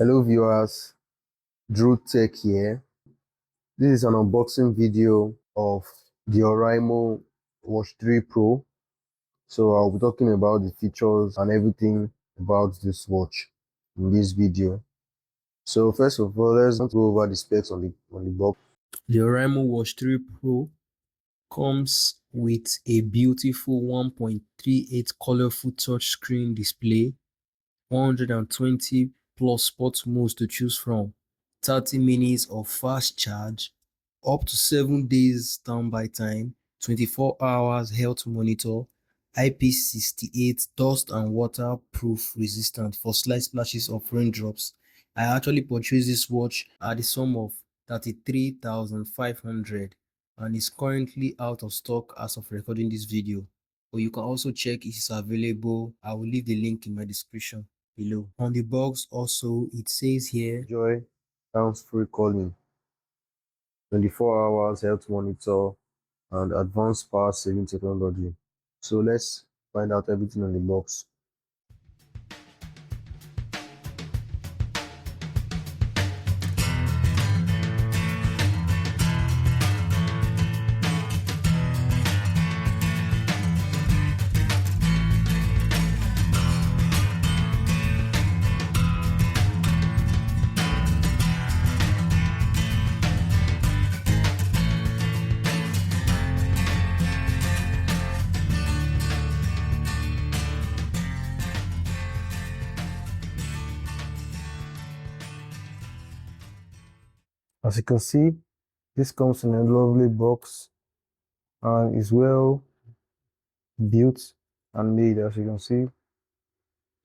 Hello viewers, Drew Tech here. This is an unboxing video of the Oraimo Watch 3 Pro. So I'll be talking about the features and everything about this watch in this video. So first of all, let's go over the specs on the box. The Oraimo Watch 3 Pro comes with a beautiful 1.38 colorful touchscreen display, 120 plus sports modes to choose from, 30 minutes of fast charge, up to 7 days standby time, 24 hours health monitor, IP68 dust and waterproof resistant for slight splashes of raindrops. I actually purchased this watch at the sum of 33,500 and is currently out of stock as of recording this video. But you can also check it is available. I will leave the link in my description below. On the box also it says here, Enjoy hands-free calling, 24 hours health monitor, and advanced power saving technology. So let's find out everything on the box. As you can see, this comes in a lovely box and is well built and made. As you can see,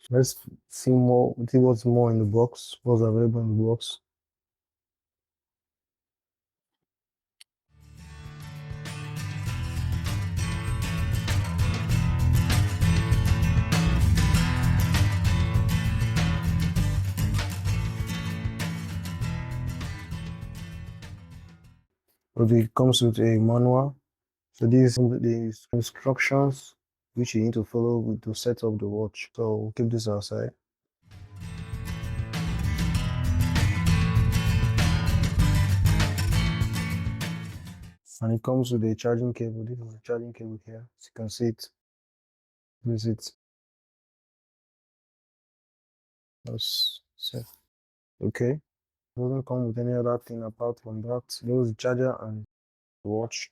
let's see what's more in the box, what's available in the box. It comes with a manual. So these are the instructions which you need to follow to set up the watch. So we'll keep this aside. And it comes with a charging cable. This is a charging cable here. As you can see it. This is it. That's set. Okay. Doesn't come with any other thing apart from that. There's the charger and the watch.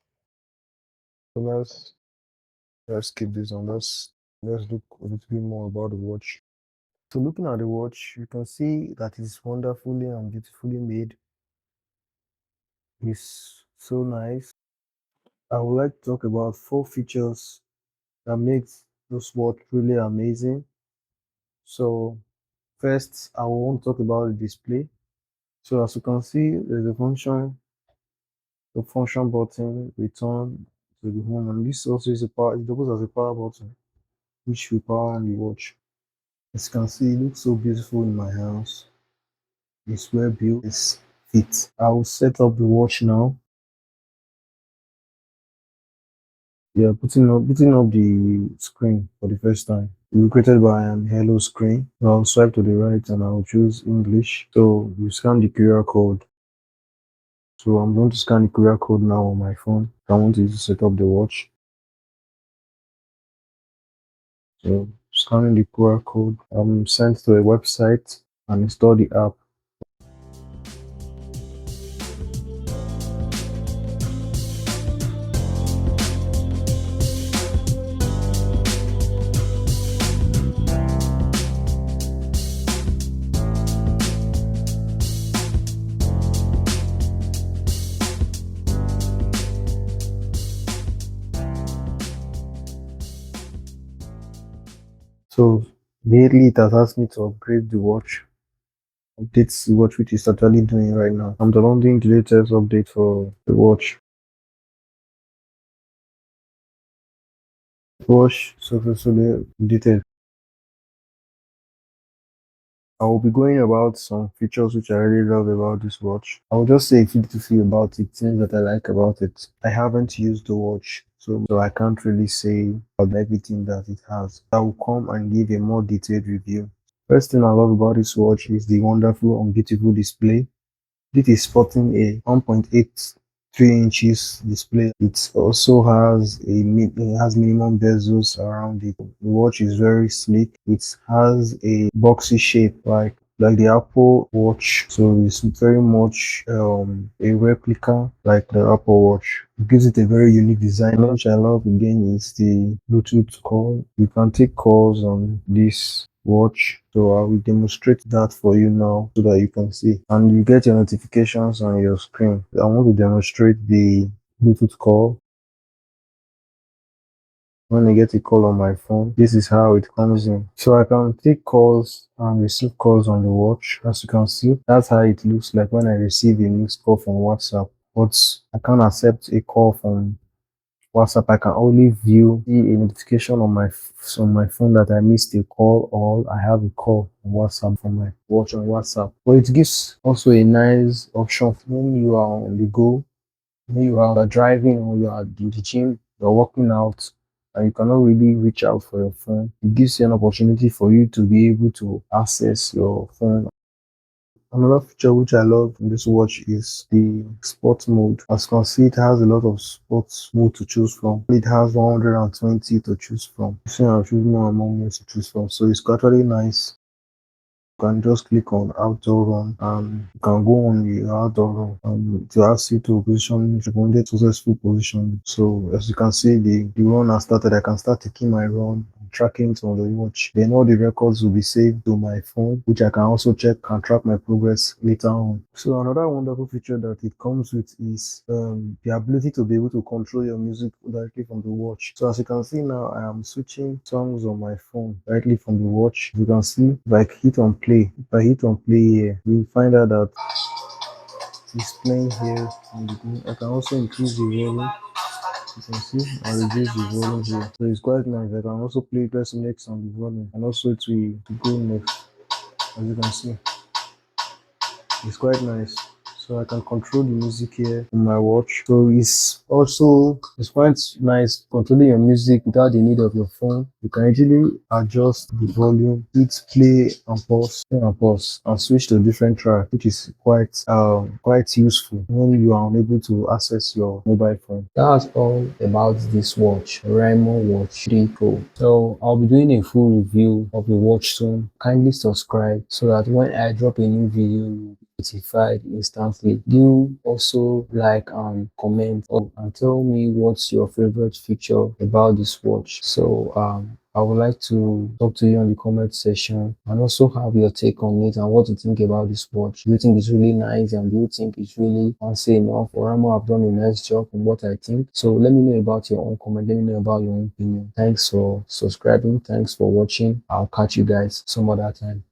So let's keep this on. Let's look a little bit more about the watch. So looking at the watch, you can see that it's wonderfully and beautifully made. It's so nice. I would like to talk about 4 features that makes this watch really amazing. So first, I want to talk about the display. So as you can see, there's the function button, return to the home, and this also is it doubles as a power button, which will power on the watch. As you can see, it looks so beautiful in my house. It's well built, it's fit. I will set up the watch now. Yeah, putting up the screen for the first time. It will be created by an hello screen. So I'll swipe to the right and I'll choose English. So you scan the QR code. So I'm going to scan the QR code now on my phone. I want to set up the watch. So scanning the QR code, I'm sent to a website and install the app. So immediately it has asked me to upgrade the watch. Updates the watch, which is actually doing right now. I'm downloading the latest update for the watch. Watch successfully updated. I will be going about some features which I really love about this watch. I will just say a few to few about it, things that I like about it. I haven't used the watch, so I can't really say about everything that it has. I will come and give a more detailed review. First thing I love about this watch is the wonderful and beautiful display. It is sporting a 1.83 inches display. It also has it has minimum bezels around it. The watch is very sleek. It has a boxy shape like the Apple Watch. So it's very much a replica like the Apple Watch. It gives it a very unique design, which I love again is the Bluetooth call. You can take calls on this watch. So I will demonstrate that for you now so that you can see. And you get your notifications on your screen. I want to demonstrate the Bluetooth call. When I get a call on my phone, this is how it comes in. So I can take calls and receive calls on the watch. As you can see, that's how it looks like when I receive a missed call from WhatsApp. But I can't accept a call from WhatsApp. I can only see a notification on my phone that I missed a call or I have a call on WhatsApp from my watch on WhatsApp. But it gives also a nice option when you are on the go, when you are driving or you are in the gym, you're working out, and you cannot really reach out for your phone. It gives you an opportunity for you to be able to access your phone. Another feature which I love in this watch is the sports mode. As you can see, it has a lot of sports mode to choose from. It has 120 to choose from. So I'll choose more among those to choose from. So it's actually nice. You can just click on outdoor run and you can go on the outdoor run and to ask you to position recommended successful position. So as you can see the run has started. I can start taking my run and tracking it on the watch. Then all the records will be saved to my phone, which I can also check and track my progress later on. So another wonderful feature that it comes with is the ability to be able to control your music directly from the watch. So as you can see now, I am switching songs on my phone directly from the watch. You can see if I hit on play, if I hit on play here, you'll find out that it's playing here on the go. I can also increase the volume. You can see I reduce the volume here. So it's quite nice. I can also play press next on the volume and also to go next. As you can see, it's quite nice. So I can control the music here on my watch. So it's quite nice controlling your music without the need of your phone. You can easily adjust the volume, hit play and pause, and switch to a different track, which is quite useful when you are unable to access your mobile phone. That's all about this watch, Oraimo Watch 3 Pro. So I'll be doing a full review of the watch soon. Kindly subscribe so that when I drop a new video, you'll be notified instantly. Do also like and comment and tell me what's your favorite feature about this watch. So I would like to talk to you on the comment section and also have your take on it and what you think about this watch. Do you think it's really nice and do you think it's really fancy enough? Or am I have done a nice job on what I think? So let me know about your own comment. Let me know about your own opinion. Thanks for subscribing. Thanks for watching. I'll catch you guys some other time.